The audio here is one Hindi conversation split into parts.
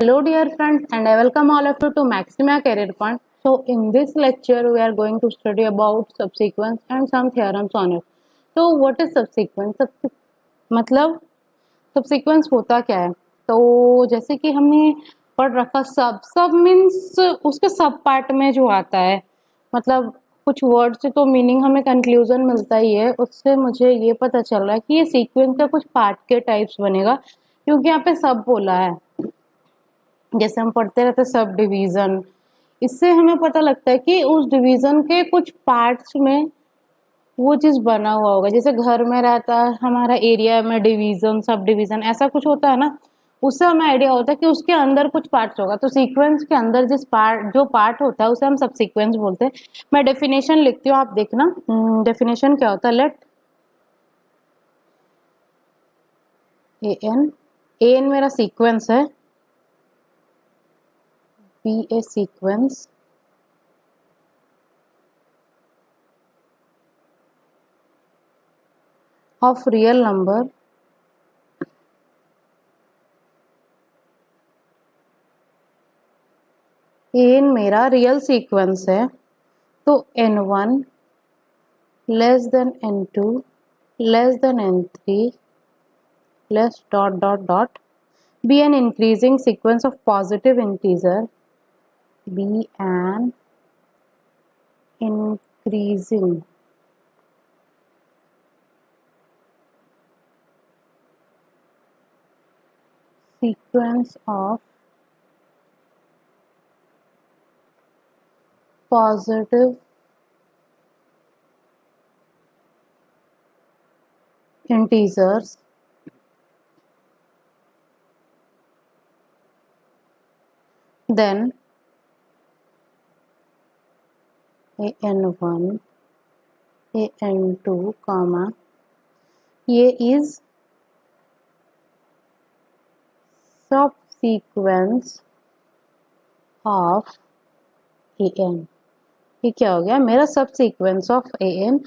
Hello dear friends, and I welcome all of you to Maxima Career Point. So in this lecture we are going to study about subsequence and some theorems on it. So what is subsequence? मतलब सबसीक्वेंस होता क्या है? तो जैसे कि हमने पढ़ रखा सब मीन्स उसके सब पार्ट में जो आता है, मतलब कुछ वर्ड से तो मीनिंग हमें कंक्लूजन मिलता ही है, उससे मुझे ये पता चल रहा है कि ये सीक्वेंस का कुछ पार्ट के टाइप्स बनेगा, क्योंकि यहाँ पे सब बोला है। जैसे हम पढ़ते रहते सब डिवीज़न, इससे हमें पता लगता है कि उस डिवीज़न के कुछ पार्ट्स में वो चीज़ बना हुआ होगा। जैसे घर में रहता है हमारा एरिया में डिवीज़न, सब डिवीज़न ऐसा कुछ होता है ना, उससे हमें आइडिया होता है कि उसके अंदर कुछ पार्ट्स होगा। तो सीक्वेंस के अंदर जो पार्ट होता है उसे हम सब सीक्वेंस बोलते हैं। मैं डेफिनेशन लिखती हूँ, आप देखना। डेफिनेशन क्या होता है? लेट एन मेरा सीक्वेंस है, be a sequence of real number n मेरा रियल सीक्वेंस है, तो n1 less than n2 less then n3 लेस dot dot dot be an increasing sequence of positive integer, be an increasing sequence of positive integers then an1 an2 comma ये is subsequence of an। ये क्या हो गया? मेरा सब सीक्वेंस ऑफ an,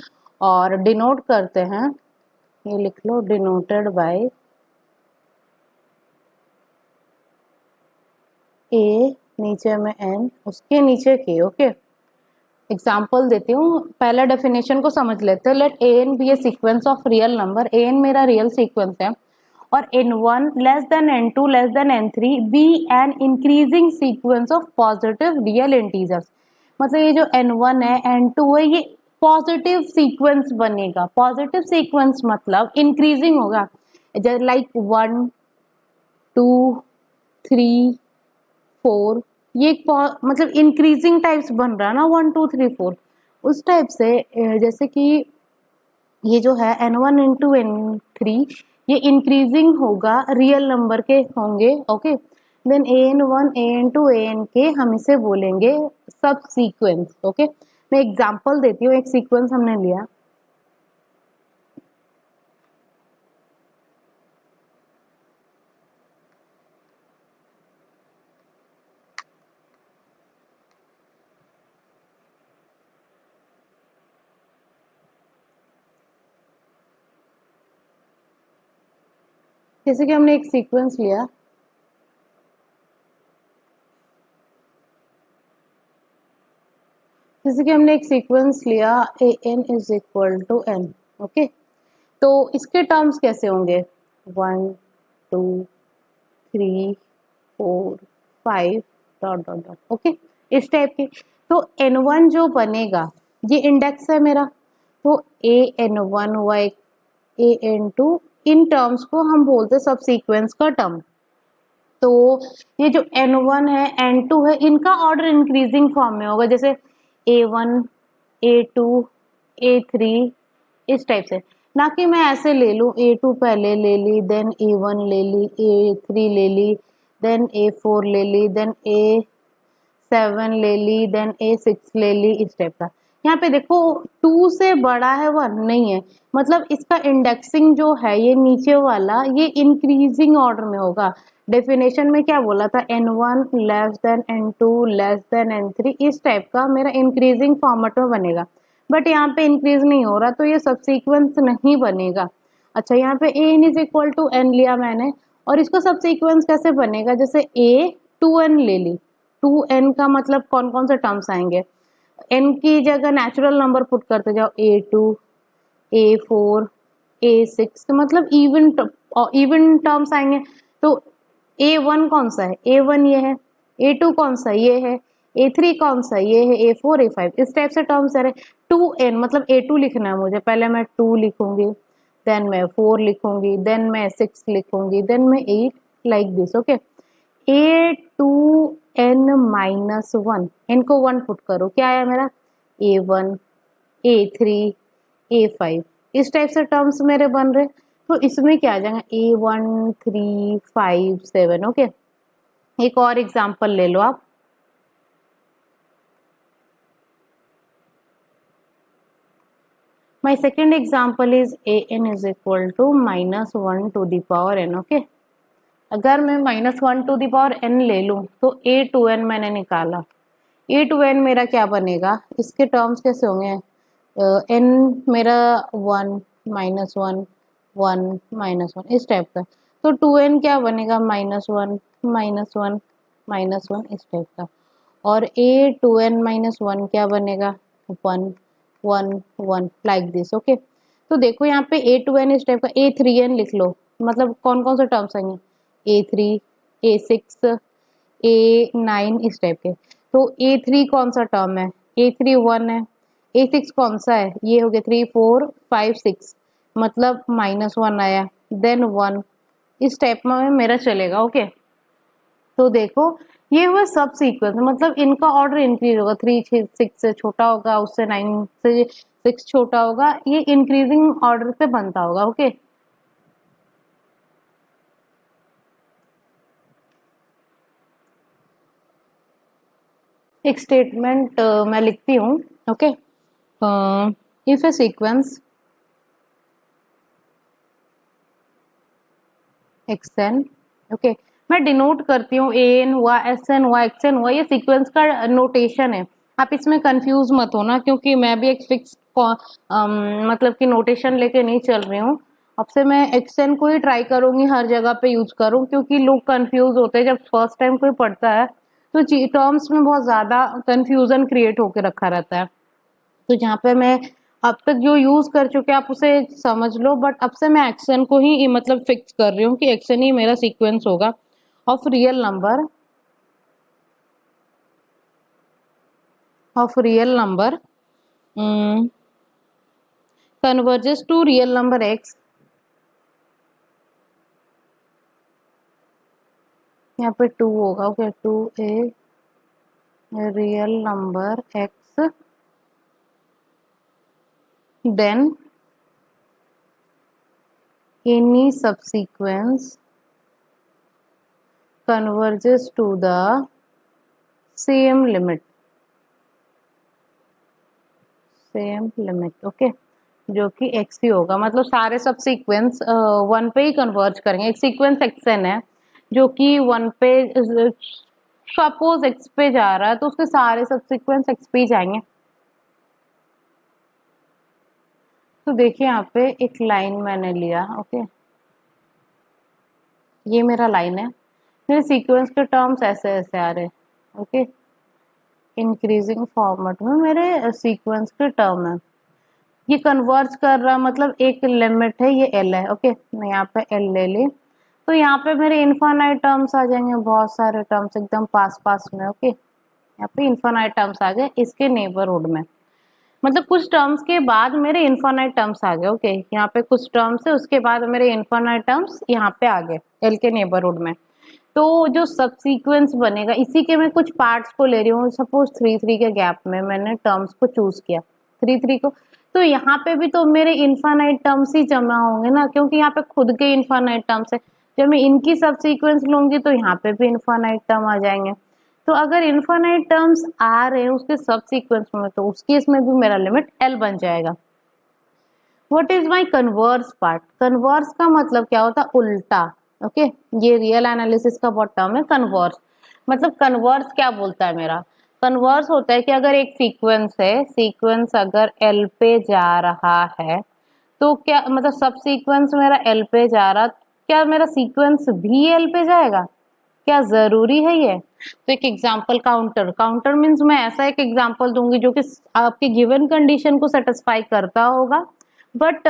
और डिनोट करते हैं, ये लिख लो, डिनोटेड बाय a नीचे में n उसके नीचे k। ओके, एग्जाम्पल देती हूँ, पहला डेफिनेशन को समझ लेते हैं। Let an be a sequence of real number, an मेरा रियल सीक्वेंस है, और n1 less than n2 less then n3 be an increasing sequence of positive real integers. मतलब ये जो n1 है, n2 है, ये पॉजिटिव सीक्वेंस बनेगा। पॉजिटिव सीक्वेंस मतलब इंक्रीजिंग होगा, लाइक 1 2 3 4, ये मतलब इंक्रीजिंग टाइप्स बन रहा है ना, 1 2 3 4 उस टाइप से। जैसे कि ये जो है n1 इंटू n3, ये इंक्रीजिंग होगा, रियल नंबर के होंगे। Okay, then an1 an2 an हम इसे बोलेंगे सब सीक्वेंस। ओके, मैं एग्जांपल देती हूँ। एक सीक्वेंस हमने लिया, जैसे कि हमने एक सीक्वेंस लिया, an is equal to n। Okay, तो इसके टर्म्स कैसे होंगे? 1 2 3 4 5 डॉट डॉट डॉट। ओके, इस टाइप के। तो n1 जो बनेगा, ये इंडेक्स है मेरा, तो an1 y an2, in terms को हम बोलते हैं सब सीक्वेंस का टर्म। तो ये जो n1 है n2 है, इनका ऑर्डर इंक्रीजिंग फॉर्म में होगा, जैसे a1 a2 a3, इस टाइप से। ना कि मैं ऐसे ले लूँ, a2 पहले ले ली, देन a1 ले ली, a3 ले ली, देन a4 ले ली, देन a7 ले ली, देन a6 ले ली, इस टाइप का। यहाँ पे देखो 2 से बड़ा है 1 नहीं है, मतलब इसका इंडेक्सिंग जो है ये नीचे वाला, ये इंक्रीजिंग ऑर्डर में होगा। डेफिनेशन में क्या बोला था? n1 less than n2 less then n3, इस टाइप का मेरा इंक्रीजिंग फॉर्मेट में बनेगा। बट यहाँ पे इंक्रीज नहीं हो रहा, तो ये सबसीक्वेंस नहीं बनेगा। अच्छा, यहाँ पे an is equal to n लिया मैंने, और इसको सबसीक्वेंस कैसे बनेगा? जैसे a 2n ले ली, 2n का मतलब कौन कौन से टर्म्स आएंगे, n की जगह नेचुरल नंबर पुट करते जाओ, a2 a4 a6, तो मतलब इवन टर्म्स आएंगे। तो a1 कौन सा है, a1 ये है, a2 कौन सा ये है, a3 कौन सा ये है, a4 a5, इस टाइप से टर्म्स आ रहे। 2n मतलब a2 लिखना है मुझे, पहले मैं 2 लिखूंगी, देन मैं 4 लिखूंगी, देन मैं 6 लिखूंगी, देन मैं 8, like this. Okay, a2n minus 1, n को 1 पुट करो, क्या आया मेरा, a1 a3 a5, इस टाइप से टर्म्स मेरे बन रहे। तो इसमें क्या आ जाएगा, a1 3 5 7। ओके, एक और एग्जांपल ले लो आप, my second example is an is equal to -1 to the power n। Okay, अगर मैं -1 टू द पावर n ले लूं तो a2n मैंने निकाला, a2n मेरा क्या बनेगा, इसके टर्म्स कैसे होंगे, n मेरा 1 -1 1 -1 इस टाइप का, तो 2n क्या बनेगा, -1 -1 -1 इस टाइप का, और a2n -1 क्या बनेगा, 1 1 1 लाइक दिस। ओके, तो देखो यहाँ पे a2n इस टाइप का, a3n लिख लो, मतलब कौन कौन से टर्म्स आएंगे, a3 a6 a9 इस टाइप के। तो a3 कौन सा टर्म है, a3 1 है, a6 कौन सा है, ये हो गया 3 4 5 6, मतलब -1 आया, देन 1, इस टाइप में मेरा चलेगा। ओके, तो देखो ये हुआ सब सीक्वेंस, मतलब इनका ऑर्डर इंक्रीज होगा, 3 6 से छोटा होगा, उससे 9 से 6 छोटा होगा, ये इंक्रीजिंग ऑर्डर पे बनता होगा। ओके, एक स्टेटमेंट मैं लिखती हूँ। Okay, if A sequence xn, okay, मैं डिनोट करती हूँ an हुआ sn हुआ xn हुआ, ये सीक्वेंस का नोटेशन है, आप इसमें कंफ्यूज मत होना, क्योंकि मैं भी एक फिक्स मतलब कि नोटेशन लेके नहीं चल रही हूँ। अब से मैं xn को ही ट्राई करूंगी हर जगह पे यूज करूँ, क्योंकि लोग कंफ्यूज होते हैं जब फर्स्ट टाइम कोई पढ़ता है, तो टर्म्स में बहुत ज्यादा कंफ्यूजन क्रिएट होकर रखा रहता है। तो जहाँ पे मैं अब तक जो यूज कर चुके आप उसे समझ लो, बट अब से मैं एक्शन को ही मतलब फिक्स कर रही हूँ कि एक्शन ही मेरा सीक्वेंस होगा of real number converges to real number X. यहाँ पे 2 होगा। ओके, 2 a real number X, then any subsequence converges to the same limit, okay, जो कि x ही होगा, मतलब सारे सब सीक्वेंस 1 पे ही कन्वर्ज करेंगे। एक सीक्वेंस xn है जो कि 1 पे, सपोज x पे जा रहा है, तो उसके सारे सब सीक्वेंस x पे ही जाएंगे। तो देखिए यहाँ पे एक लाइन मैंने लिया। ओके, ये मेरा लाइन है, मेरे सीक्वेंस के टर्म्स ऐसे ऐसे आ रहे। ओके, इंक्रीजिंग फॉर्मेट में मेरे सीक्वेंस के टर्म है, ये कन्वर्ज कर रहा, मतलब एक लिमिट है, ये एल है। ओके, मैं यहाँ पे एल ले ली, तो यहाँ पे मेरे इन्फानाइट टर्म्स आ जाएंगे, बहुत सारे टर्म्स एकदम पास पास में। ओके, यहाँ पे इन्फानाइट टर्म्स आ गए इसके नेबरहुड में, मतलब कुछ टर्म्स के बाद मेरे इन्फानाइट टर्म्स आ गए। ओके, यहाँ पे कुछ टर्म्स है, उसके बाद मेरे इन्फानाइट टर्म्स यहाँ पे आ गए एल के नेबरहुड में। तो जो सब सीक्वेंस बनेगा, इसी के मैं कुछ पार्ट्स को ले रही हूँ, सपोज 3 3 के गैप में मैंने टर्म्स को चूज किया, 3 3 को, तो यहाँ पे भी तो मेरे इन्फानाइट टर्म्स ही जमा होंगे ना, क्योंकि यहाँ पे खुद के इन्फानाइट टर्म्स है। जब मैं इनकी सब सीक्वेंस लूंगी तो यहाँ पे भी इन्फानाइट टर्म आ जाएंगे। तो अगर इन्फानाइट टर्म्स आ रहे हैं उसके सब सीक्वेंस में, तो उस केस में भी मेरा लिमिट एल बन जाएगा। What is my converse part, converse का मतलब क्या होता है, उल्टा। ओके, ये रियल एनालिसिस का बहुत टर्म है कन्वर्स, मतलब कन्वर्स क्या बोलता है मेरा, कन्वर्स होता है कि अगर एक सीक्वेंस है, सीक्वेंस अगर एल पे जा रहा है, तो क्या मतलब सब सीक्वेंस मेरा एल पे जा रहा, क्या मेरा सीक्वेंस भी एल पे जाएगा, क्या जरूरी है ये? तो एक एग्जाम्पल काउंटर, काउंटर मीन्स मैं ऐसा एक एग्जाम्पल दूंगी जो कि आपकी गिवन कंडीशन को सेटिस्फाई करता होगा, बट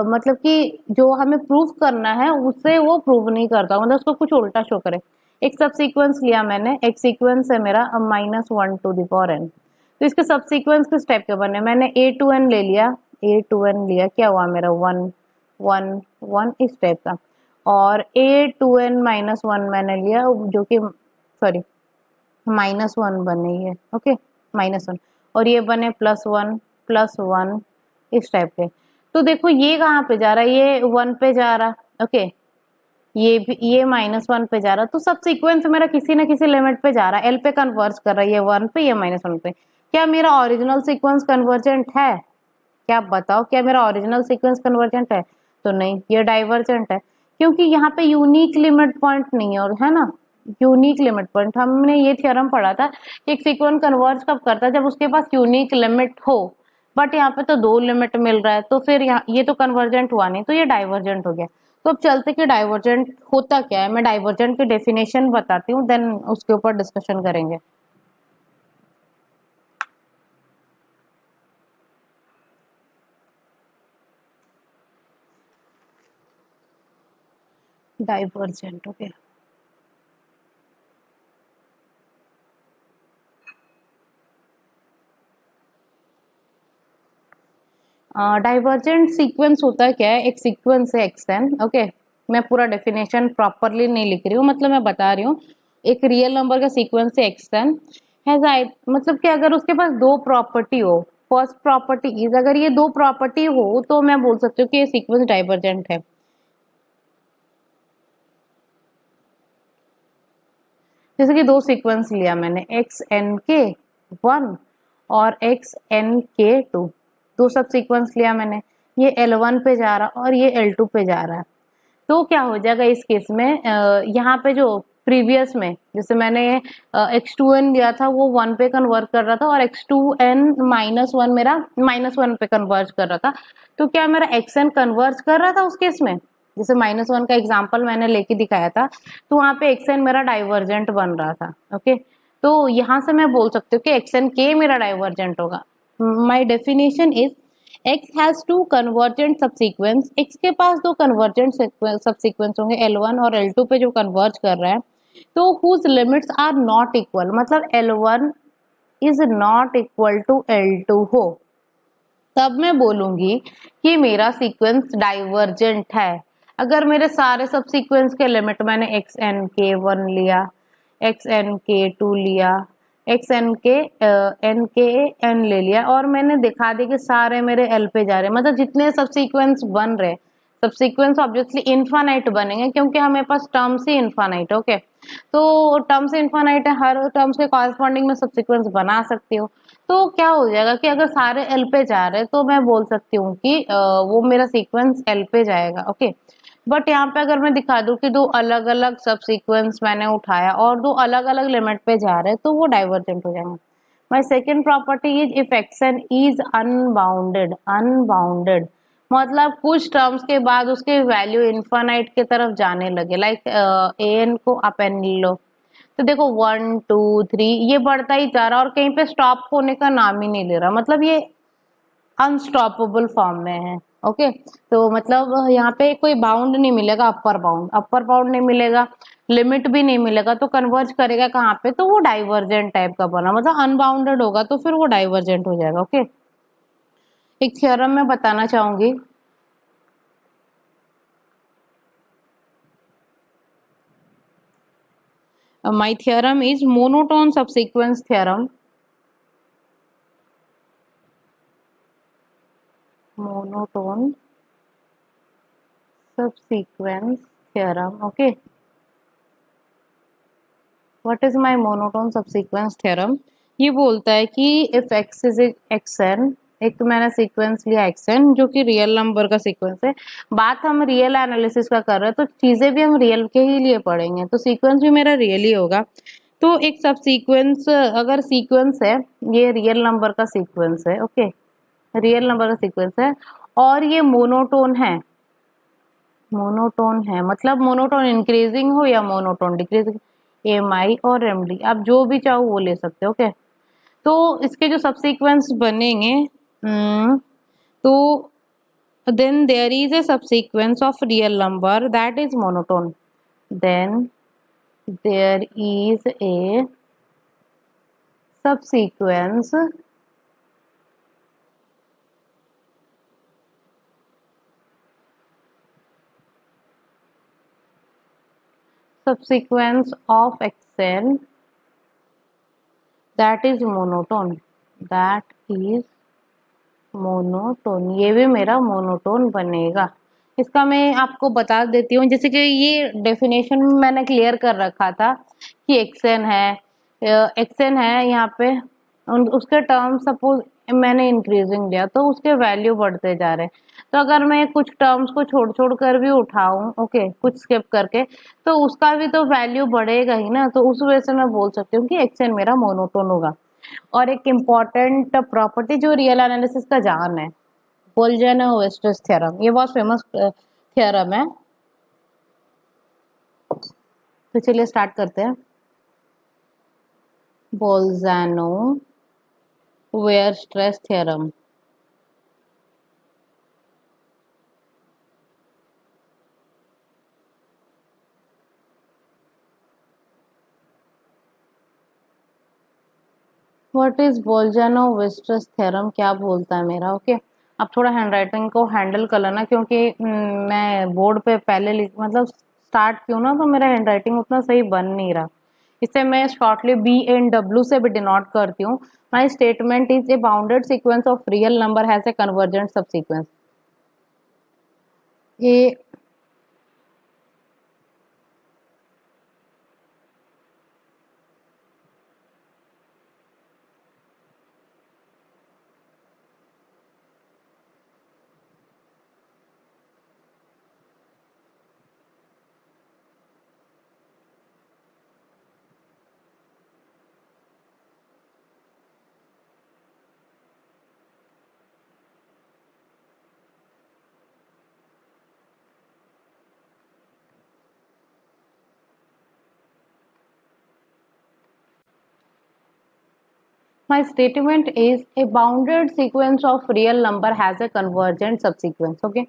मतलब कि जो हमें प्रूव करना है उससे वो प्रूव नहीं करता, मतलब उसको कुछ उल्टा शो करे। एक सब सीक्वेंस लिया मैंने, एक सीक्वेंस है मेरा -1 तो इसके सब सीक्वेंस किस टाइप के बने, मैंने A2n ले लिया, A2n लिया, क्या हुआ मेरा 1 1 1 इस टाइप का, और A2n-1 मैंने लिया जो कि सॉरी -1 बने ये, ओके -1, और ये बने +1 इस टाइप के। तो देखो ये कहाँ पे जा रहा है, ये 1 पे जा रहा, ओके, ये भी ये -1 पे जा रहा, तो सब सीक्वेंस मेरा किसी ना किसी लिमिट पे जा रहा है, एल पे कन्वर्ज कर रहा है, ये 1 पे, ये -1 पे। क्या मेरा ओरिजिनल सीक्वेंस कन्वर्जेंट है? क्या आप बताओ, क्या मेरा ओरिजिनल सीक्वेंस कन्वर्जेंट है? तो नहीं, ये डाइवर्जेंट है, क्योंकि यहाँ पे यूनिक लिमिट पॉइंट नहीं है, और है ना, यूनिक लिमिट पॉइंट, हमने ये थ्योरम पढ़ा था कि एक सीक्वेंस कन्वर्ज कब करता है, जब उसके पास यूनिक लिमिट हो, बट यहाँ पे तो 2 लिमिट मिल रहा है, तो फिर यहाँ ये तो कन्वर्जेंट हुआ नहीं, तो ये डाइवर्जेंट हो गया। तो अब चलते कि डाइवर्जेंट होता क्या है, मैं डाइवर्जेंट की डेफिनेशन बताती हूँ, देन उसके ऊपर डिस्कशन करेंगे। डाइवर्जेंट, ओके, डाइवर्जेंट सीक्वेंस होता है क्या है, एक सीक्वेंस है xn, ओके, मैं पूरा डेफिनेशन प्रॉपरली नहीं लिख रही हूँ, मतलब मैं बता रही हूँ, एक रियल नंबर का सीक्वेंस है xn हैज आई, मतलब कि अगर उसके पास दो प्रॉपर्टी हो, फर्स्ट प्रॉपर्टी इज, अगर ये दो प्रॉपर्टी हो तो मैं बोल सकती हूँ कि ये सीक्वेंस डाइवर्जेंट है। जैसे कि दो सीक्वेंस लिया मैंने, xnk1 और xnk2, दो सब सीक्वेंस लिया मैंने, ये L1 पे जा रहा और ये L2 पे जा रहा है, तो क्या हो जाएगा इस केस में, यहाँ पे जो प्रीवियस में जैसे मैंने x2n लिया था वो 1 पे कन्वर्ट कर रहा था, और x2n-1 मेरा -1 पे कन्वर्ज कर रहा था, तो क्या मेरा xn कन्वर्ज कर रहा था उस केस में, जैसे -1 का एग्जांपल मैंने लेके दिखाया था, तो वहाँ पे xn मेरा डाइवर्जेंट बन रहा था, ओके, तो यहाँ से मैं बोल सकती हूँ कि xn k मेरा डाइवर्जेंट होगा। My definition is x has two convergent subsequence, x के पास दो convergent subsequence होंगे L1 और L2 पे जो converge कर रहा है, तो whose limits are not equal, मतलब L1 is not equal to L2 हो, तब मैं बोलूंगी कि मेरा सीक्वेंस डाइवर्जेंट है। अगर मेरे सारे सब सीक्वेंस के लिमिट मैंने xnk1 लिया, xnk2 लिया, xnk ले लिया, और मैंने दिखा दी कि सारे मेरे एल पे जा रहे हैं, मतलब जितने सब सीक्वेंस बन रहे, सब सीक्वेंस ऑब्वियसली इनफाइनाइट बनेंगे क्योंकि हमें पास टर्म्स ही इनफाइनाइट, ओके, तो टर्म्स इनफाइनाइट है, हर टर्म्स के कॉरस्पॉन्डिंग में सब सीक्वेंस बना सकती हो, तो क्या हो जाएगा कि अगर सारे एल पे जा रहे हैं तो मैं बोल सकती हूँ कि वो मेरा सीक्वेंस एल पे जाएगा, ओके, बट यहाँ पे अगर मैं दिखा दूँ कि दो अलग अलग सब सीक्वेंस मैंने उठाया और दो अलग अलग लिमिट पे जा रहे हैं तो वो डाइवर्जेंट हो जाएंगे। My second property is if action is unbounded, unbounded मतलब कुछ टर्म्स के बाद उसके वैल्यू इन्फानाइट की तरफ जाने लगे, लाइक एन को आप एन लो, तो देखो 1 2 3 ये बढ़ता ही जा रहा और कहीं पे स्टॉप होने का नाम ही नहीं ले रहा, मतलब ये अनस्टॉपेबल फॉर्म में है, ओके, तो मतलब यहाँ पे कोई बाउंड नहीं मिलेगा, अपर बाउंड नहीं मिलेगा, लिमिट भी नहीं मिलेगा, तो कन्वर्ज करेगा कहाँ पे, तो वो डाइवर्जेंट टाइप का बना, मतलब अनबाउंडेड होगा तो फिर वो डाइवर्जेंट हो जाएगा, ओके। एक थ्योरम मैं बताना चाहूंगी, my theorem is monotone subsequence theorem, monotone subsequence theorem, okay, what is my monotone subsequence theorem, ये बोलता है कि if x is xn, एक तो मैंने सीक्वेंस लिया xn जो कि रियल नंबर का सीक्वेंस है, बात हम रियल एनालिसिस का कर रहे हैं तो चीजें भी हम रियल के ही लिए पढ़ेंगे, तो सीक्वेंस भी मेरा रियल ही होगा, तो एक सब सीक्वेंस अगर सीक्वेंस है, ये रियल नंबर का सीक्वेंस है, ओके, रियल नंबर का सीक्वेंस है और ये मोनोटोन है, मोनोटोन है मतलब मोनोटोन इंक्रीजिंग हो या मोनोटोन डिक्रीजिंग, MI और MD, आप जो भी चाहो वो ले सकते हो। ओके, तो इसके जो सबसीक्वेंस बनेंगे, तो then there is a subsequence of real number that is monotone. Then there is a subsequence of Excel that is monotone. That is monotone, ये भी मेरा मोनोटोन बनेगा। इसका मैं आपको बता देती हूँ, जैसे कि ये डेफिनेशन मैंने क्लियर कर रखा था कि एक्सएन है यहाँ पे, उसके टर्म सपोज मैंने इंक्रीजिंग लिया तो उसके वैल्यू बढ़ते जा रहे हैं। तो अगर मैं कुछ टर्म्स को छोड़ छोड़ कर भी उठाऊं, ओके, कुछ स्किप करके, तो उसका भी तो वैल्यू बढ़ेगा ही ना। तो उस वजह से मैं बोल सकती हूँ कि एक्सएन मेरा मोनोटोन होगा। और एक इम्पॉर्टेंट प्रॉपर्टी जो रियल एनालिसिस का जान है, बोल्जानो-वीस्ट्रस थ्योरम, ये बहुत फेमस थ्योरम है। तो चलिए स्टार्ट करते हैं। बोल्जानो-वीस्ट्रस थ्योरम। व्हाट इज बोल्जानो-वीस्ट्रस थ्योरम, क्या बोलता है मेरा। ओके, आप थोड़ा हैंडराइटिंग को हैंडल कर लेना, क्योंकि मैं बोर्ड पे पहले मतलब स्टार्ट क्यों ना, तो मेरा हैंडराइटिंग उतना सही बन नहीं रहा। इसे मैं शॉर्टली BNW से भी डिनोट करती हूँ। My statement is a bounded sequence of real number has a convergent subsequence. ये My statement is a bounded sequence of real number has a convergent subsequence. Okay,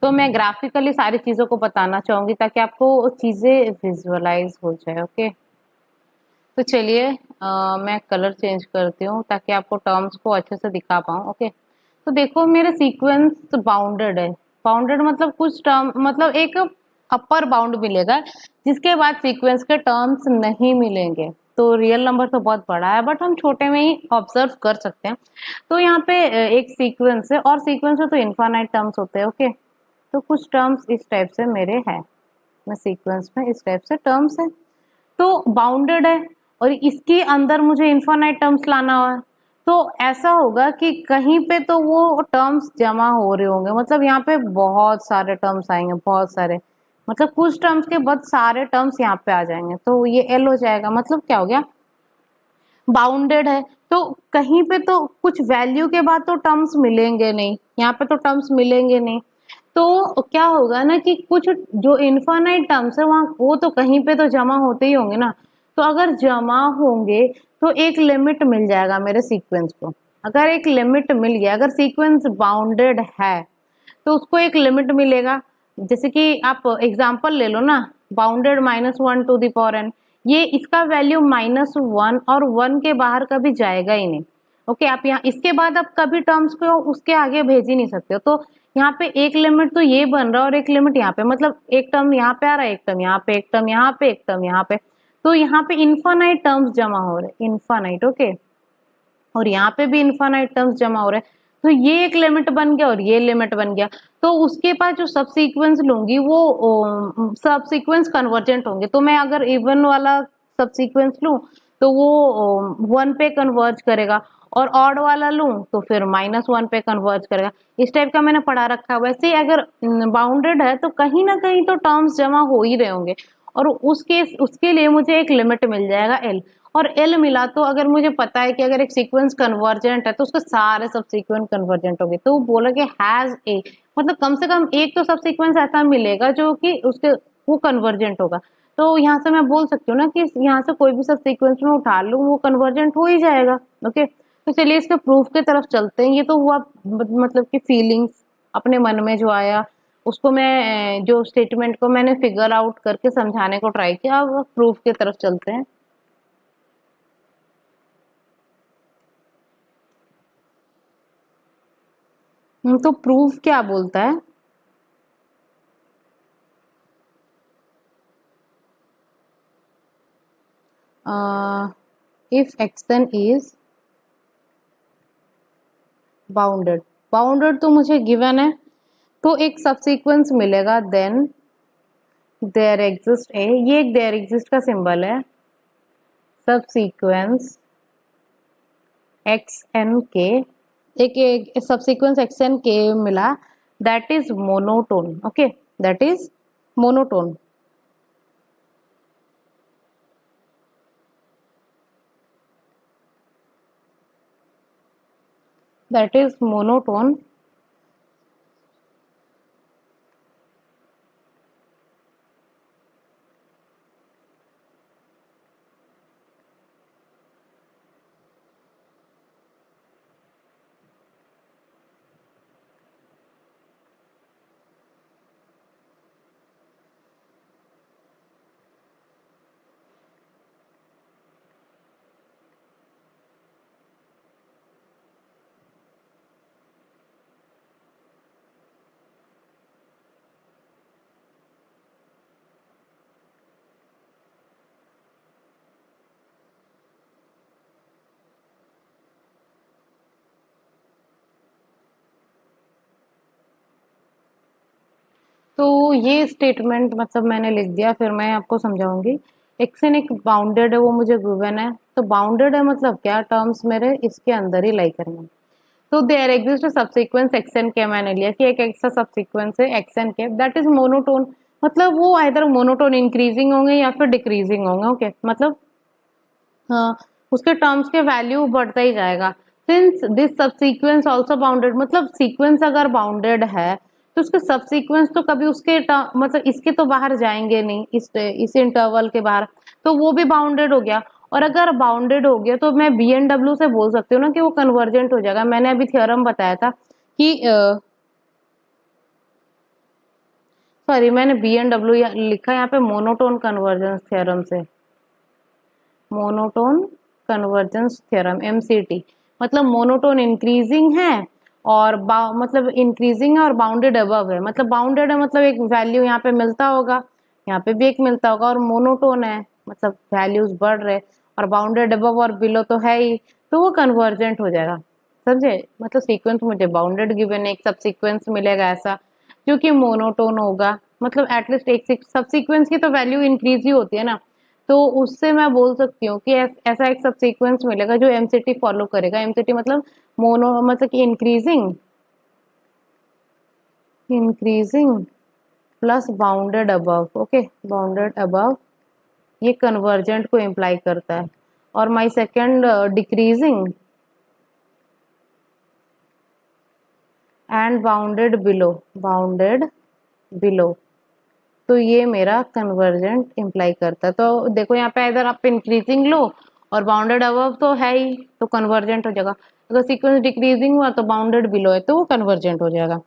तो मैं ग्राफिकली सारी चीज़ों को बताना चाहूँगी ताकि आपको चीज़ें विजुअलाइज हो जाए। ओके, तो चलिए मैं कलर चेंज करती हूँ ताकि आपको टर्म्स को अच्छे से दिखा पाऊँ। ओके, तो देखो मेरे सीक्वेंस बाउंडेड है। बाउंडेड मतलब कुछ टर्म, मतलब एक अपर बाउंड मिलेगा जिसके बाद सीक्वेंस के टर्म्स नहीं मिलेंगे। तो रियल नंबर तो बहुत बड़ा है, बट हम छोटे में ही ऑब्जर्व कर सकते हैं। तो यहाँ पे एक सीक्वेंस है, और सीक्वेंस में तो इनफाइनाइट टर्म्स होते हैं। ओके, तो कुछ टर्म्स इस टाइप से मेरे हैं, मैं सीक्वेंस में इस टाइप से टर्म्स है, तो बाउंडेड है, और इसके अंदर मुझे इनफाइनाइट टर्म्स लाना है। तो ऐसा होगा कि कहीं पे तो वो टर्म्स जमा हो रहे होंगे, मतलब यहाँ पे बहुत सारे टर्म्स आएंगे, बहुत सारे, मतलब कुछ टर्म्स के बाद सारे टर्म्स यहाँ पे आ जाएंगे, तो ये एल हो जाएगा। मतलब क्या हो गया, बाउंडेड है, तो कहीं पे तो कुछ वैल्यू के बाद तो टर्म्स मिलेंगे नहीं, यहाँ पे तो टर्म्स मिलेंगे नहीं। तो क्या होगा ना कि कुछ जो इनफाइनाइट टर्म्स है वहाँ, वो तो कहीं पे तो जमा होते ही होंगे ना। तो अगर जमा होंगे तो एक लिमिट मिल जाएगा मेरे सीक्वेंस को। अगर एक लिमिट मिल गया, अगर सीक्वेंस बाउंडेड है तो उसको एक लिमिट मिलेगा। जैसे कि आप एग्जांपल ले लो ना, बाउंडेड -1⁴n, ये इसका वैल्यू -1 और 1 के बाहर कभी जाएगा ही नहीं। ओके, आप यहाँ इसके बाद आप कभी टर्म्स को उसके आगे भेज ही नहीं सकते हो। तो यहाँ पे एक लिमिट तो ये बन रहा है और एक लिमिट यहाँ पे, मतलब एक टर्म यहाँ पे आ रहा है, एक टर्म यहाँ पे, एक टर्म यहाँ पे, एक टर्म यहाँ पे। तो यहाँ पे इनफाइनाइट टर्म्स जमा हो रहे हैं, इनफाइनाइट। ओके, और यहाँ पे भी इनफाइनाइट टर्म्स जमा हो रहे हैं। तो ये एक लिमिट बन गया और ये लिमिट बन गया। तो उसके पास जो सब सीक्वेंस लूंगी वो सब सीक्वेंस कन्वर्जेंट होंगे। तो मैं अगर इवन वाला सब सीक्वेंस लूं तो वो 1 पे कन्वर्ज करेगा, और ऑड वाला लूं तो फिर -1 पे कन्वर्ज करेगा। इस टाइप का मैंने पढ़ा रखा है। वैसे अगर बाउंडेड है तो कहीं ना कहीं तो टर्म्स जमा हो ही रहे होंगे, और उसके लिए मुझे एक लिमिट मिल जाएगा एल। और एल मिला तो अगर मुझे पता है कि अगर एक सीक्वेंस कन्वर्जेंट है तो उसके सारे सब सीक्वेंस कन्वर्जेंट होंगे। तो वो बोला कि हैज ए, मतलब कम से कम एक तो सब सीक्वेंस ऐसा मिलेगा जो कि उसके वो कन्वर्जेंट होगा। तो यहाँ से मैं बोल सकती हूँ ना कि यहाँ से कोई भी सब सीक्वेंस में उठा लूँ वो कन्वर्जेंट हो ही जाएगा। ओके, तो चलिए इसके प्रूफ की तरफ चलते हैं। ये तो हुआ मतलब कि फीलिंग्स, अपने मन में जो आया उसको मैं जो स्टेटमेंट को मैंने फिगर आउट करके समझाने को ट्राई किया। अब प्रूफ की तरफ चलते हैं। तो प्रूफ क्या बोलता है? If action is bounded, bounded तो मुझे गिवन है, तो एक सबसीक्वेंस मिलेगा देन देयर एग्जिस्ट ए, ये एक देयर एग्जिस्ट का सिंबल है, सबसीक्वेंस एक्स एन के, एक सबसीक्वेंस एक्स एन के मिला, that is monotone. Okay, that is monotone. That is monotone. तो ये स्टेटमेंट मतलब मैंने लिख दिया, फिर मैं आपको समझाऊंगी। एक्सन एक बाउंडेड है, वो मुझे गिवन है, तो बाउंडेड है मतलब क्या, टर्म्स मेरे इसके अंदर ही लाई करेंगे। तो देयर एग्जिस्ट सबसीक्वेंस एक्सन के, मैंने लिया कि एक ऐसा सबसीक्वेंस है एक्सन के दैट इज मोनोटोन, मतलब वो आइदर मोनोटोन इंक्रीजिंग होंगे या फिर डिक्रीजिंग होंगे। ओके, मतलब हाँ, उसके टर्म्स के वैल्यू बढ़ता ही जाएगा। Since this subsequence also bounded, मतलब सीक्वेंस अगर बाउंडेड है तो उसके सबसीक्वेंस तो कभी उसके मतलब इसके तो बाहर जाएंगे नहीं, इस इंटरवल के बाहर, तो वो भी बाउंडेड हो गया। और अगर बाउंडेड हो गया तो मैं बी एन डब्ल्यू से बोल सकती हूँ ना कि वो कन्वर्जेंट हो जाएगा। मैंने अभी थ्योरम बताया था कि सॉरी, मैंने बी एन डब्ल्यू लिखा यहाँ पे मोनोटोन कन्वर्जेंस थ्योरम से, मोनोटोन कन्वर्जेंस थ्योरम एमसीटी, मतलब मोनोटोन इंक्रीजिंग है और मतलब इंक्रीजिंग है और बाउंडेड अबव है, मतलब बाउंडेड है मतलब एक वैल्यू यहाँ पे मिलता होगा, यहाँ पे भी एक मिलता होगा, और मोनोटोन है मतलब वैल्यूज बढ़ रहे, और बाउंडेड अबव और बिलो तो है ही, तो वो कन्वर्जेंट हो जाएगा। समझे, मतलब सीक्वेंस मुझे बाउंडेड गिवन है, एक सब सीक्वेंस मिलेगा ऐसा जो कि मोनोटोन होगा, मतलब एटलीस्ट एक सब सीक्वेंस की तो वैल्यू इंक्रीज ही होती है ना, तो उससे मैं बोल सकती हूँ कि ऐसा एक सब सीक्वेंस मिलेगा जो एमसीटी फॉलो करेगा। एमसीटी मतलब मोनो, मतलब कि increasing, increasing plus bounded above. Okay, bounded above ये कन्वर्जेंट को इम्प्लाई करता है, और my second decreasing and bounded below, bounded below, तो ये मेरा कन्वर्जेंट इम्प्लाई करता है। तो देखो यहाँ पे इधर आप इंक्रीजिंग लो और बाउंडेड अबव तो है ही, तो कन्वर्जेंट हो जाएगा। अगर सीक्वेंस डिक्रीजिंग हुआ तो बाउंडेड बिलो है तो वो कन्वर्जेंट हो जाएगा।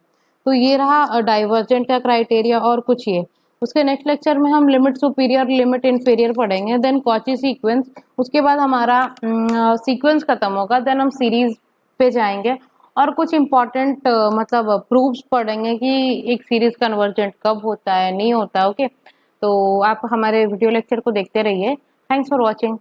तो ये रहा डाइवर्जेंट का क्राइटेरिया। और कुछ ये, उसके नेक्स्ट लेक्चर में हम लिमिट सुपीरियर लिमिट इन्फीरियर पढ़ेंगे, देन कॉची सीक्वेंस, उसके बाद हमारा सीक्वेंस खत्म होगा, देन हम सीरीज पे जाएंगे और कुछ इम्पोर्टेंट मतलब प्रूफ्स पढ़ेंगे कि एक सीरीज कन्वर्जेंट कब होता है, नहीं होता। ओके, तो आप हमारे वीडियो लेक्चर को देखते रहिए। Thanks for watching.